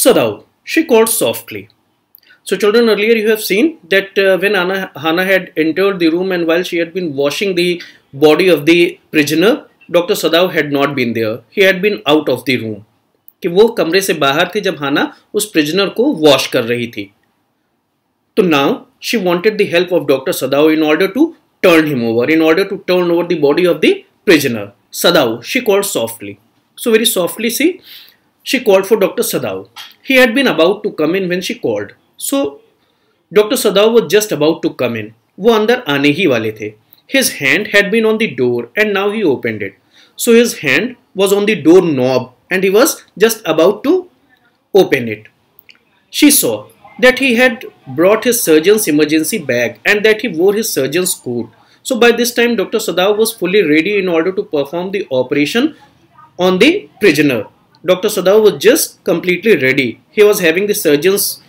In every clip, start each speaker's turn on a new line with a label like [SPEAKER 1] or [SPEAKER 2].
[SPEAKER 1] Sadao, she called softly. So children, earlier you have seen that when Hannah had entered the room and while she had been washing the body of the prisoner, Dr. Sadao had not been there. He had been out of the room. कि वो कमरे से बाहर थे जब हाना उस prisoner को wash कर रही थी. तो now she wanted the help of Dr. Sadao in order to turn him over, in order to turn over the body of the prisoner. Sadao, she called softly. So very softly she called for Dr. Sadao. He had been about to come in when she called. So Dr. Sadao was just about to come in. वो अंदर आने ही वाले थे. His hand had been on the door and now he opened it. So his hand was on the door knob and he was just about to open it. She saw that he had brought his surgeon's emergency bag and that he wore his surgeon's coat. So by this time Dr. Sadao was fully ready in order to perform the operation on the prisoner. Dr. Sadao was just completely ready. He was having the surgeon's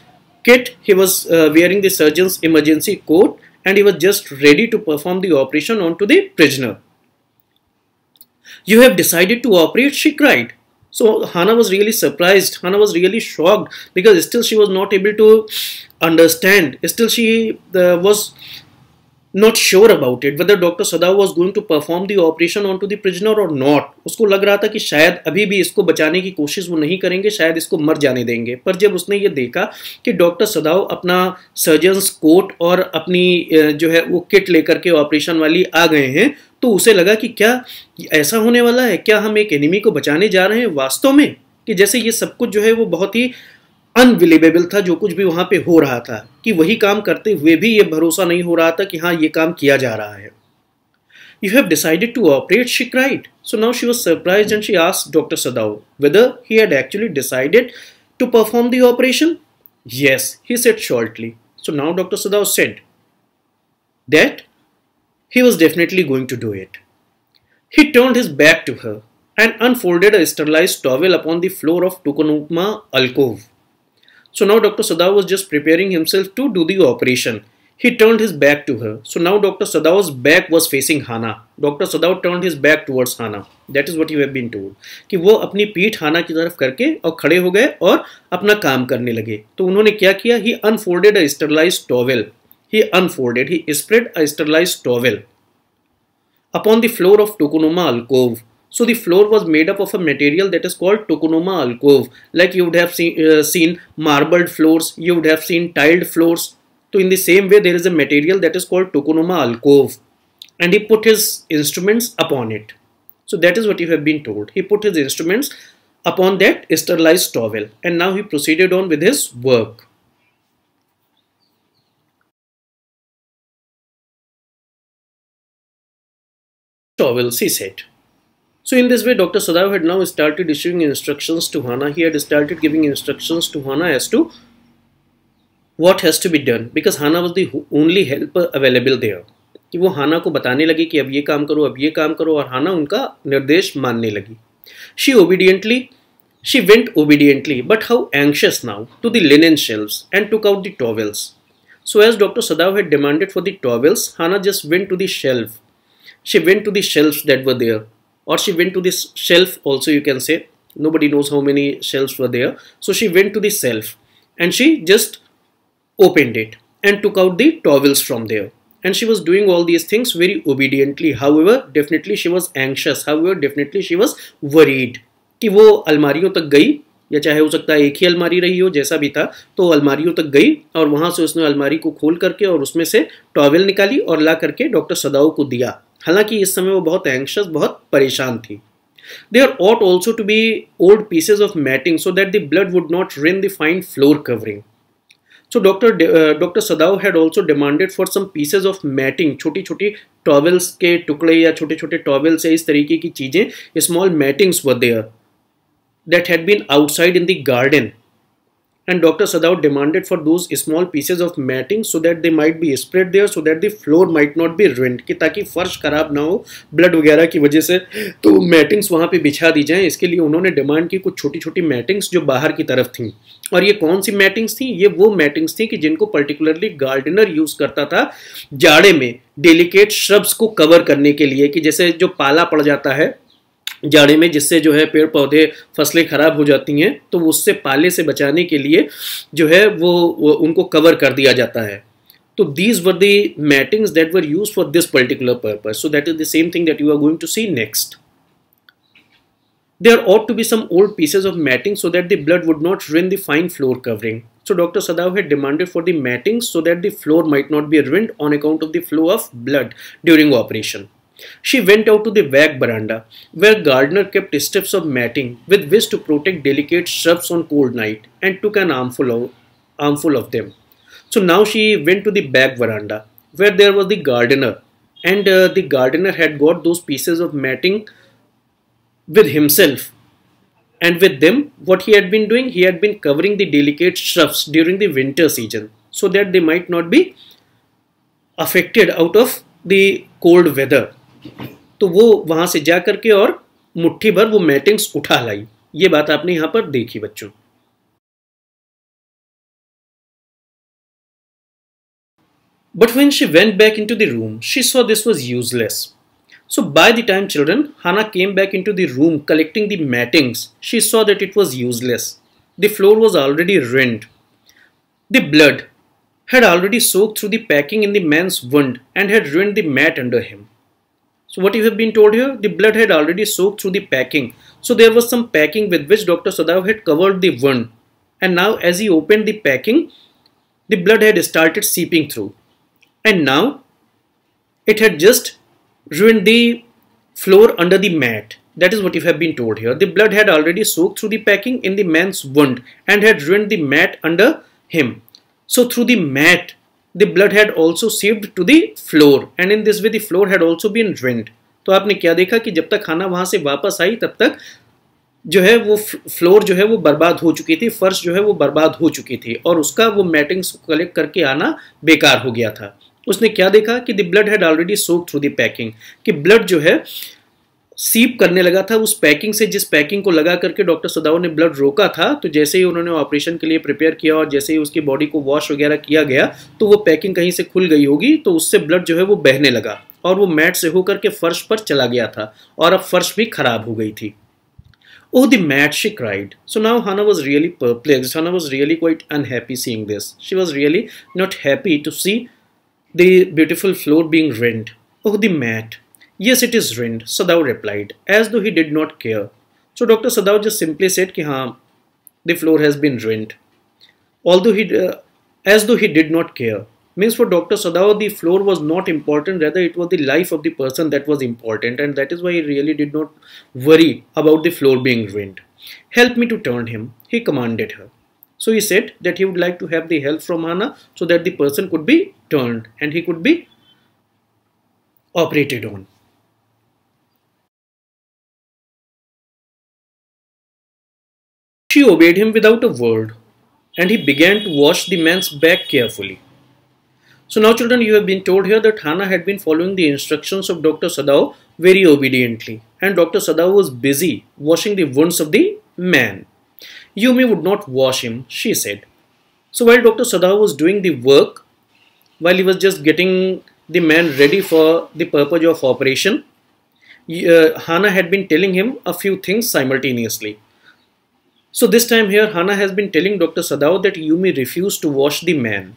[SPEAKER 1] kit, he was wearing the surgeon's emergency coat and he was just ready to perform the operation onto the prisoner. You have decided to operate, she cried. So Hannah was really surprised, Hannah was really shocked because still she was not able to understand, still she was not sure about it whether Dr. Sadao was going to perform the operation onto the prisoner or not. उसको लग रहा था कि शायद अभी भी इसको बचाने की कोशिश वो नहीं करेंगे, शायद इसको मर जाने देंगे. पर जब उसने ये देखा कि डॉक्टर सदाओ अपना सर्जन्स कोट और अपनी जो है वो किट लेकर के ऑपरेशन वाली आ गए हैं, तो उसे लगा कि क्या ऐसा होने वाला है, क्या हम एक एनिमी को बचाने जा रहे हैं वास्तव में. कि जैसे ये सब कुछ जो है वो बहुत ही अनबिलीवेबल था जो कुछ भी वहां पे हो रहा था, कि वही काम करते हुए भी ये भरोसा नहीं हो रहा था कि हाँ ये काम किया जा रहा है. You have decided to operate, she cried. So now she was surprised and she asked Dr. Sadao whether he had actually decided to perform the operation. Yes, he said shortly. So now Dr. Sadao said that he was definitely going to do it. He turned his back to her and unfolded a sterilized towel upon the floor of Tokonoma alcove. So now Dr. Sadao was just preparing himself to do the operation. He turned his back to her. So now Dr. Sadao's back was facing Hannah. Dr. Sadao turned his back towards Hannah. That is what you have been told. कि वो अपनी पीठ हाना की तरफ करके और खड़े हो गए और अपना काम करने लगे. तो उन्होंने क्या किया? He unfolded a sterilized towel. He spread a sterilized towel upon the floor of Tokonoma alcove. So the floor was made up of a material that is called Tokonoma alcove. Like you would have seen marbled floors, you would have seen tiled floors. So in the same way there is a material that is called Tokonoma alcove. And he put his instruments upon it. So that is what you have been told. He put his instruments upon that sterilized towel. And now he proceeded on with his work. Towels, he said. So in this way, Dr. Sadao had now started issuing instructions to Hannah. He had started giving instructions to Hannah as to what has to be done, because Hannah was the only helper available there. कि वो हाना को बताने लगी कि अब ये काम करो, अब ये काम करो, और हाना उनका निर्देश मानने लगी. She went obediently, but how anxious now, to the linen shelves and took out the towels. So as Dr. Sadao had demanded for the towels, Hannah just went to the shelf. She went to the shelves that were there. Or she went to this shelf also, you can say. Nobody knows how many shelves were there. So she went to the shelf and she just opened it and took out the towels from there. And she was doing all these things very obediently. However, definitely she was anxious. However, definitely she was worried. कि वो अलमारियों तक गई, या चाहे हो सकता है एक ही अलमारी रही हो, जैसा भी था, तो अलमारियों तक गई और वहाँ से उसने अलमारी को खोल करके और उसमें से टॉवेल निकाली और ला करके डॉक्टर सदाओ को दिया. हालांकि इस समय वो बहुत एंग्शियस, बहुत परेशान थी. There ought also to be old pieces of matting so that the blood would not rain the fine floor covering. So Dr. Sadao had also demanded for some pieces of matting, छोटी छोटी towels के टुकड़े या छोटे छोटे towels या इस तरीके की चीजें, small mattings were there that had been outside in the garden. And Dr. Sadao demanded for those small pieces of matting so that they might be spread there so that the floor might not be ruined, कि ताकि फर्श खराब ना हो blood वगैरह की वजह से, तो मैटिंग्स वहाँ पे बिछा दी जाएं. इसके लिए उन्होंने डिमांड की कुछ छोटी छोटी मैटिंग्स जो बाहर की तरफ थीं. और ये कौन सी मैटिंग्स थी? ये वो मैटिंग्स थी कि जिनको पर्टिकुलरली गार्डनर यूज करता था जाड़े में डेलिकेट श्रब्स को कवर करने के लिए, कि जैसे जो पाला पड़ जाता है जाड़े में, जिससे जो है पेड़ पौधे फसलें खराब हो जाती हैं, तो उससे पाले से बचाने के लिए जो है वो उनको कवर कर दिया जाता है. So these were the mattings that were used for this particular purpose. So that is the same thing that you are going to see next. There ought to be some old pieces of matting so that the blood would not ruin the fine floor covering. So Dr. Sadao had demanded for the mattings so that the floor might not be ruined on account of the flow of blood during operation. She went out to the back veranda, where gardener kept strips of matting with which to protect delicate shrubs on cold night, and took an armful of them. So now she went to the back veranda, where there was the gardener, and the gardener had got those pieces of matting with himself. And with them, what he had been doing, he had been covering the delicate shrubs during the winter season, so that they might not be affected out of the cold weather. तो वो वहां से जा करके और मुट्ठी भर वो मैटिंग्स उठा लाई. ये बात आपने यहां पर देखी बच्चों. But when she went back into the room, she saw this was useless. So by the time children, Hannah came back into the room collecting the mattings, she saw that it was useless. The floor was already ruined. The blood had already soaked through the packing in the man's wound and had ruined the mat under him. So what you have been told here, the blood had already soaked through the packing. So there was some packing with which Dr. Sadao had covered the wound. And now as he opened the packing, the blood had started seeping through. And now it had just ruined the floor under the mat. That is what you have been told here. The blood had already soaked through the packing in the man's wound and had ruined the mat under him. So through the mat, the blood had also seeped to the floor, and in this way the floor had also been ruined. तो आपने क्या देखा कि जब तक खाना वहां से वापस आई तब तक जो है वो फ्लोर जो है वो बर्बाद हो चुकी थी, फर्श जो है वो बर्बाद हो चुकी थी, और उसका वो मैटिंग्स कलेक्ट करके आना बेकार हो गया था. उसने क्या देखा कि the blood had already soaked through the packing, कि ब्लड जो है सीप करने लगा था उस पैकिंग से, जिस पैकिंग को लगा करके डॉक्टर सदाओ ने ब्लड रोका था. तो जैसे ही उन्होंने ऑपरेशन के लिए प्रिपेयर किया और जैसे ही उसकी बॉडी को वॉश वगैरह किया गया, तो वो पैकिंग कहीं से खुल गई होगी, तो उससे ब्लड जो है वो बहने लगा और वो मैट से होकर के फर्श पर चला गया था, और अब फर्श भी खराब हो गई थी. Oh, the mat, she cried. So now Hannah was really perplexed. Hannah was really quite unhappy seeing this. She was really not happy to see the beautiful floor being ruined. Oh, the mat. Yes, it is ruined, Sadao replied, as though he did not care. So Dr. Sadao just simply said कि हाँ, the floor has been ruined. As though he did not care. Means for Dr. Sadao, the floor was not important, rather it was the life of the person that was important, and that is why he really did not worry about the floor being ruined. Help me to turn him, he commanded her. So he said that he would like to have the help from Hannah so that the person could be turned and he could be operated on. She obeyed him without a word, and he began to wash the man's back carefully. So now children, you have been told here that Hannah had been following the instructions of Dr. Sadao very obediently, and Dr. Sadao was busy washing the wounds of the man. Yumi would not wash him, she said. So while Dr. Sadao was doing the work, while he was just getting the man ready for the purpose of operation, Hannah had been telling him a few things simultaneously. So this time here, Hannah has been telling Dr. Sadao that Yumi refused to wash the man.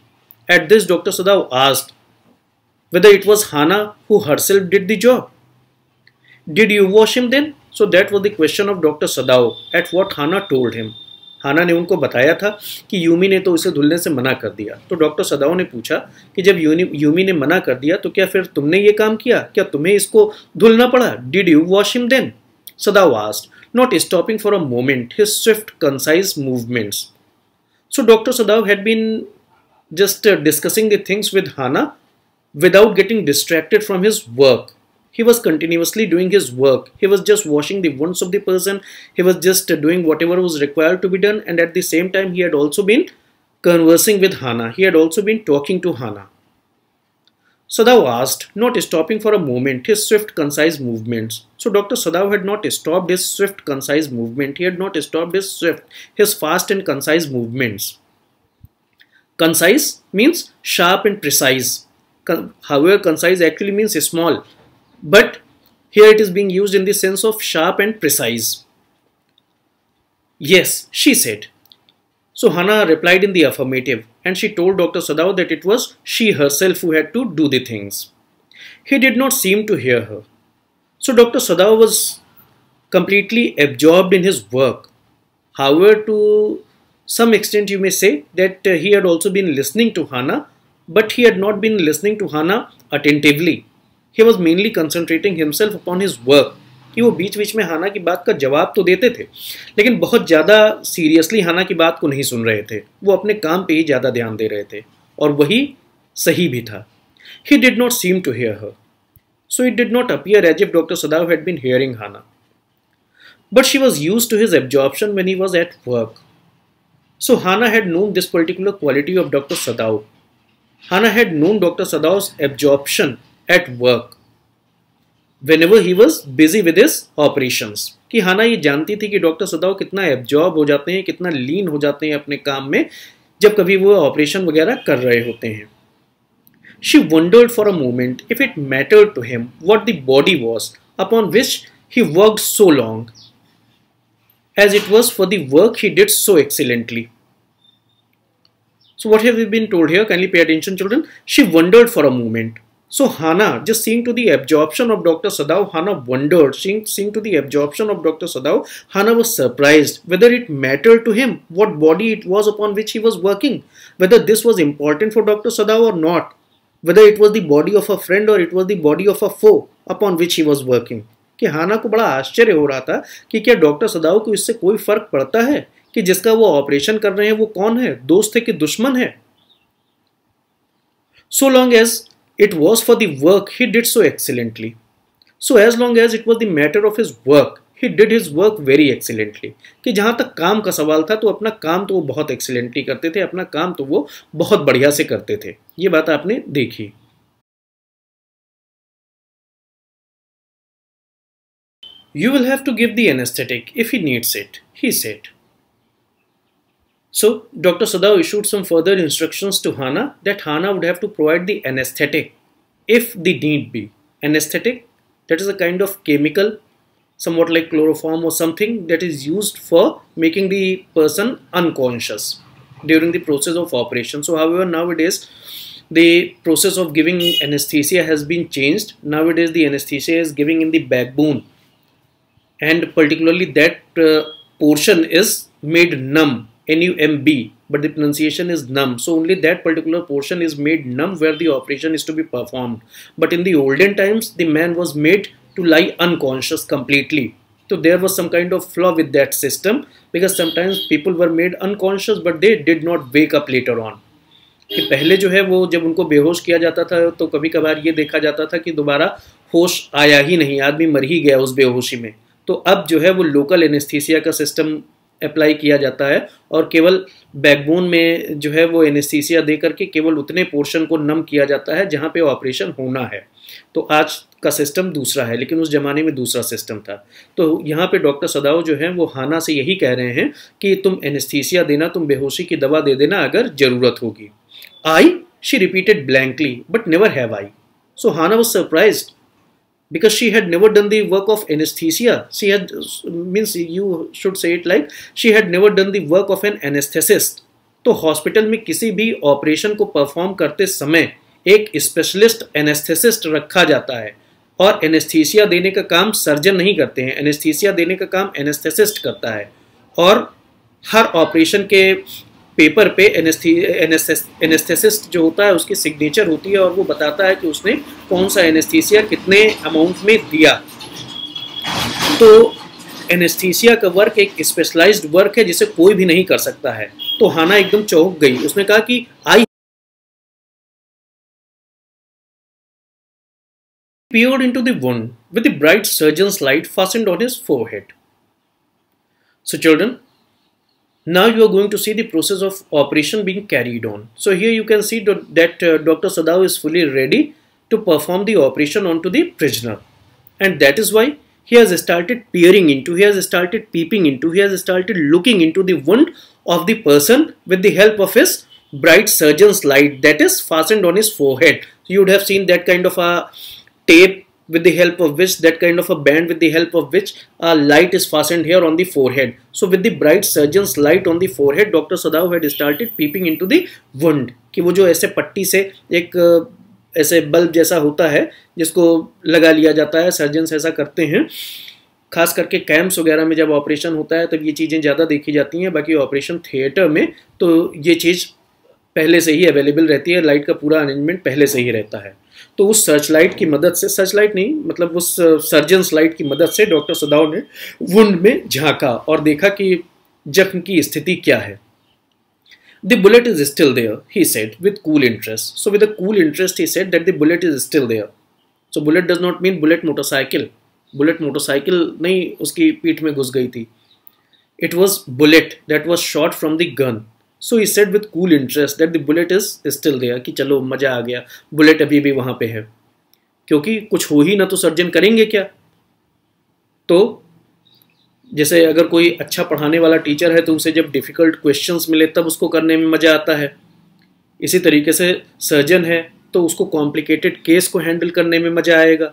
[SPEAKER 1] At this, Dr. Sadao asked whether it was Hannah who herself did the job. Did you wash him then? So that was the question of Dr. Sadao, at what Hannah told him. Hannah ने उनको बताया था कि Yumi ने तो इसे धुलने से मना कर दिया. तो डॉक्टर सदाओ ने पूछा कि जब यूमी ने मना कर दिया तो क्या फिर तुमने ये काम किया, क्या तुम्हें इसको धुलना पड़ा? Did you wash him then? Sadao asked, not stopping for a moment his swift, concise movements. So Dr. Sadao had been just discussing the things with Hannah without getting distracted from his work. He was continuously doing his work. He was just washing the wounds of the person. He was just doing whatever was required to be done, and at the same time he had also been conversing with Hannah. He had also been talking to Hannah. Sadao asked, not stopping for a moment his swift, concise movements. So Dr. Sadao had not stopped his swift, concise movement. He had not stopped his fast and concise movements. Concise means sharp and precise. However, concise actually means small. But Here it is being used in the sense of sharp and precise. Yes, she said. So Hannah replied in the affirmative, and she told Dr. Sadao that it was she herself who had to do the things. He did not seem to hear her. So Dr. Sadao was completely absorbed in his work. However, to some extent you may say that he had also been listening to Hannah, but he had not been listening to Hannah attentively. He was mainly concentrating himself upon his work. कि वो बीच बीच में हाना की बात का जवाब तो देते थे, लेकिन बहुत ज़्यादा सीरियसली हाना की बात को नहीं सुन रहे थे. वो अपने काम पे ही ज़्यादा ध्यान दे रहे थे, और वही सही भी था. He did not seem to hear her. So it did not appear as if Dr. Sadao had been hearing Hannah. But she was used to his absorption when he was at work. So Hannah had known this particular quality of Dr. Sadao. Hannah had known Dr. Sadao's absorption at work whenever he was busy with his operations. कि हाना ये जानती थी कि doctor सदाओ कितना absorb हो जाते हैं, कितना लीन हो जाते हैं अपने काम में जब कभी वो ऑपरेशन वगैरह कर रहे होते हैं. She wondered for a moment if it mattered to him what the body was upon which he worked so long, as it was for the work he did so excellently. So what have we been told here? Kindly pay attention, children. She wondered for a moment. So Hannah, just seeing to the absorption of Dr. Sadao, Hannah wondered. Seeing to the absorption of Dr. Sadao, Hannah was surprised whether it mattered to him what body it was upon which he was working, whether this was important for Dr. Sadao or not, whether it was the body of a friend or it was the body of a foe upon which he was working. कि हाना को बड़ा आश्चर्य हो रहा था कि क्या doctor सदाओ को इससे कोई फर्क पड़ता है कि जिसका वो ऑपरेशन कर रहे हैं वो कौन है, दोस्त है कि दुश्मन है. So long as it was for the work he did so excellently. So as long as it was the matter of his work, he did his work very excellently. कि जहाँ तक काम का सवाल था तो अपना काम तो वो बहुत excellently करते थे, अपना काम तो वो बहुत बढ़िया से करते थे. ये बात आपने देखी. You will have to give the anesthetic if he needs it, he said. So Dr. Sadao issued some further instructions to Hannah that Hannah would have to provide the anesthetic if the need be. Anesthetic, that is a kind of chemical, somewhat like chloroform or something, that is used for making the person unconscious during the process of operation. So however, nowadays the process of giving anesthesia has been changed. Nowadays the anesthesia is giving in the backbone, and particularly that portion is made numb. NUMB, but the pronunciation is numb. So only that particular portion is made numb where the operation is to be performed. But in the olden times, the man was made to lie unconscious completely. So there was some kind of flaw with that system, because sometimes people were made unconscious but they did not wake up later on. कि पहले जो है वो जब उनको बेहोश किया जाता था तो कभी कभार ये देखा जाता था कि दोबारा होश आया ही नहीं, आदमी मर ही गया उस बेहोशी में. तो अब जो है वो लोकल एनेस्थीसिया का सिस्टम अप्लाई किया जाता है और केवल बैकबोन में जो है वो एनेस्थीसिया दे करके केवल उतने पोर्शन को नम किया जाता है जहाँ पे ऑपरेशन होना है. तो आज का सिस्टम दूसरा है, लेकिन उस ज़माने में दूसरा सिस्टम था. तो यहाँ पे डॉक्टर सदाओ जो है वो हाना से यही कह रहे हैं कि तुम एनेस्थीसिया देना, तुम बेहोशी की दवा दे देना अगर ज़रूरत होगी. I, she repeated blankly, but never have I. So Hana was surprised because she had never done the work of anesthesia. She had, means you should say it like, she had never done the work of an anesthetist. तो hospital में किसी भी operation को perform करते समय एक specialist anaesthetist रखा जाता है, और एनेस्थीसिया देने का काम सर्जन नहीं करते हैं, एनेस्थीसिया देने का काम एनेस्थेसिस्ट करता है. और हर ऑपरेशन के पेपर पे एनेस्थेसिस्ट जो होता है उसकी सिग्नेचर होती है और वो बताता है कि उसने कौन सा एनेस्थीसिया कितने अमाउंट में दिया. तो एनेस्थीसिया का वर्क एक स्पेशलाइज्ड वर्क है जिसे कोई भी नहीं कर सकता है. तो हाना एकदम चौंक गई. उसने कहा कि आई peered into the wound with the bright surgeon's light fastened on his forehead. So children, now you are going to see the process of operation being carried on. So here you can see that Dr. Sadao is fully ready to perform the operation onto the prisoner, and that is why he has started peering into, he has started peeping into, he has started looking into the wound of the person with the help of his bright surgeon's light that is fastened on his forehead. So you would have seen that kind of a tape with the help of which, that kind of a band with the help of which a light is fastened here on the forehead. So with the bright surgeon's light on the forehead, Dr. Sadao had started peeping into the wound. कि वो जो ऐसे पट्टी से एक ऐसे bulb जैसा होता है जिसको लगा लिया जाता है, सर्जन्स ऐसा करते हैं, खास करके कैंप्स वगैरह में जब ऑपरेशन होता है तब ये चीज़ें ज़्यादा देखी जाती हैं। बाकी ऑपरेशन थिएटर में तो ये चीज़ पहले से ही अवेलेबल रहती है, लाइट का पूरा अरेंजमेंट पहले से ही रहता है। तो उस सर्च लाइट की मदद से, सर्च लाइट नहीं मतलब उस सर्जन्स लाइट की मदद से डॉक्टर सदाव ने वुंड में झांका और देखा कि जख्म की स्थिति क्या है। The bullet is still there, he said with cool interest. So with a cool interest he said that the bullet is still there. So bullet does not mean bullet motorcycle. Bullet motorcycle नहीं उसकी पीठ में घुस गई थी. It was bullet that was shot from the gun. So he said with cool interest that the bullet is still there. कि चलो मजा आ गया, बुलेट अभी भी वहाँ पे है, क्योंकि कुछ हो ही ना तो सर्जन करेंगे क्या। तो जैसे अगर कोई अच्छा पढ़ाने वाला टीचर है तो उसे जब डिफ़िकल्ट क्वेश्चंस मिले तब उसको करने में मज़ा आता है। इसी तरीके से सर्जन है तो उसको कॉम्प्लिकेटेड केस को हैंडल करने में मज़ा आएगा।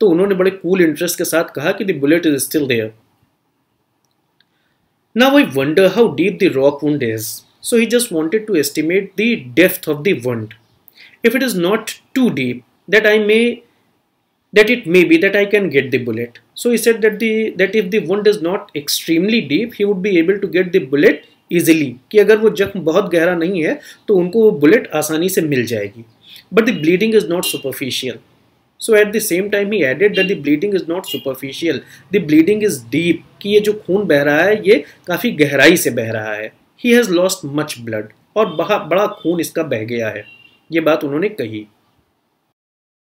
[SPEAKER 1] तो उन्होंने बड़े कूल इंटरेस्ट के साथ कहा कि the bullet is still there. Now I wonder how deep the rock wound is, so he just wanted to estimate the depth of the wound. If it is not too deep that it may be that I can get the bullet. So he said that if the wound is not extremely deep, he would be able to get the bullet easily. कि अगर वो जख्म बहुत गहरा नहीं है तो उनको वो बुलेट आसानी से मिल जाएगी. But the bleeding is not superficial. So at the same time he added that the bleeding is not superficial. The bleeding is deep. कि ये जो खून बह रहा है ये काफ़ी गहराई से बह रहा है. He has lost much blood. और बड़ा खून इसका बह गया है. ये बात उन्होंने कही.